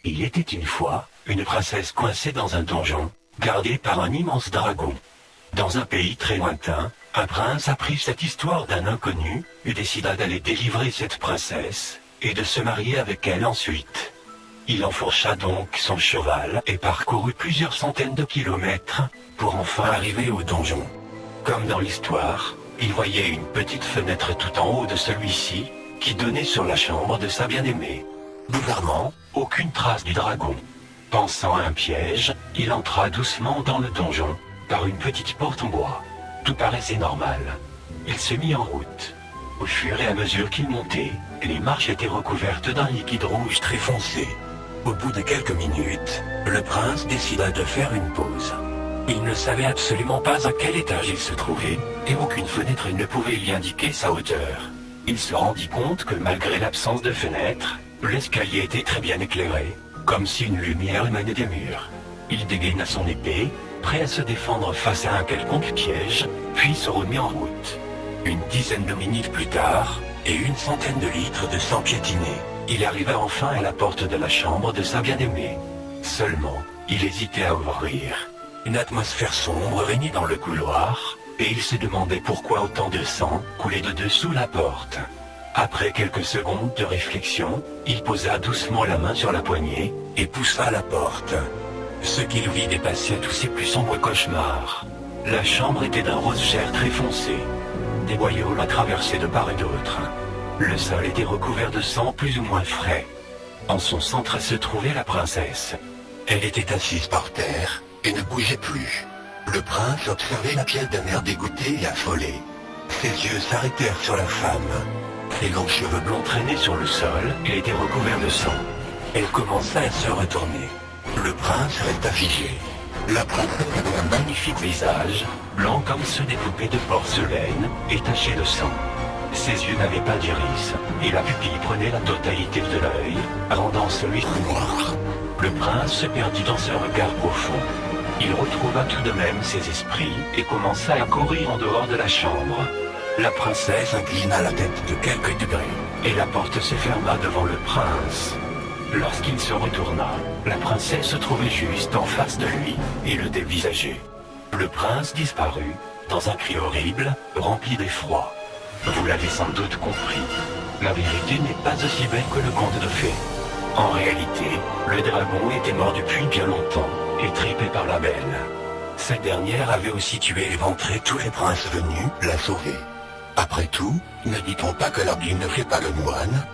Il était une fois une princesse coincée dans un donjon, gardée par un immense dragon. Dans un pays très lointain, un prince apprit cette histoire d'un inconnu et décida d'aller délivrer cette princesse et de se marier avec elle ensuite. Il enfourcha donc son cheval et parcourut plusieurs centaines de kilomètres pour enfin arriver au donjon. Comme dans l'histoire, il voyait une petite fenêtre tout en haut de celui-ci qui donnait sur la chambre de sa bien-aimée. Bizarrement, aucune trace du dragon. Pensant à un piège, il entra doucement dans le donjon, par une petite porte en bois. Tout paraissait normal. Il se mit en route. Au fur et à mesure qu'il montait, les marches étaient recouvertes d'un liquide rouge très foncé. Au bout de quelques minutes, le prince décida de faire une pause. Il ne savait absolument pas à quel étage il se trouvait, et aucune fenêtre ne pouvait lui indiquer sa hauteur. Il se rendit compte que malgré l'absence de fenêtre, l'escalier était très bien éclairé, comme si une lumière émanait des murs. Il dégaina son épée, prêt à se défendre face à un quelconque piège, puis se remit en route. Une dizaine de minutes plus tard, et une centaine de litres de sang piétiné, il arriva enfin à la porte de la chambre de sa bien-aimée. Seulement, il hésitait à ouvrir. Une atmosphère sombre régnait dans le couloir, et il se demandait pourquoi autant de sang coulait de dessous la porte. Après quelques secondes de réflexion, il posa doucement la main sur la poignée et poussa la porte. Ce qu'il vit dépassait tous ses plus sombres cauchemars. La chambre était d'un rose chair très foncé. Des boyaux la traversaient de part et d'autre. Le sol était recouvert de sang plus ou moins frais. En son centre se trouvait la princesse. Elle était assise par terre et ne bougeait plus. Le prince observait la pièce d'un air dégoûté et affolé. Ses yeux s'arrêtèrent sur la femme. Ses longs cheveux blonds traînaient sur le sol et étaient recouverts de sang. Elle commença à se retourner. Le prince resta figé. La princesse avait un magnifique visage, blanc comme ceux des poupées de porcelaine et taché de sang. Ses yeux n'avaient pas d'iris, et la pupille prenait la totalité de l'œil, rendant celui noir. Le prince se perdit dans ce regard profond. Il retrouva tout de même ses esprits et commença à courir en dehors de la chambre. La princesse inclina la tête de quelques degrés, et la porte se ferma devant le prince. Lorsqu'il se retourna, la princesse se trouvait juste en face de lui et le dévisageait. Le prince disparut, dans un cri horrible, rempli d'effroi. Vous l'avez sans doute compris, la vérité n'est pas aussi belle que le conte de fées. En réalité, le dragon était mort depuis bien longtemps, étripé par la belle. Cette dernière avait aussi tué et éventré tous les princes venus la sauver. Après tout, ne dit-on pas que l'habile ne fait pas le moine ?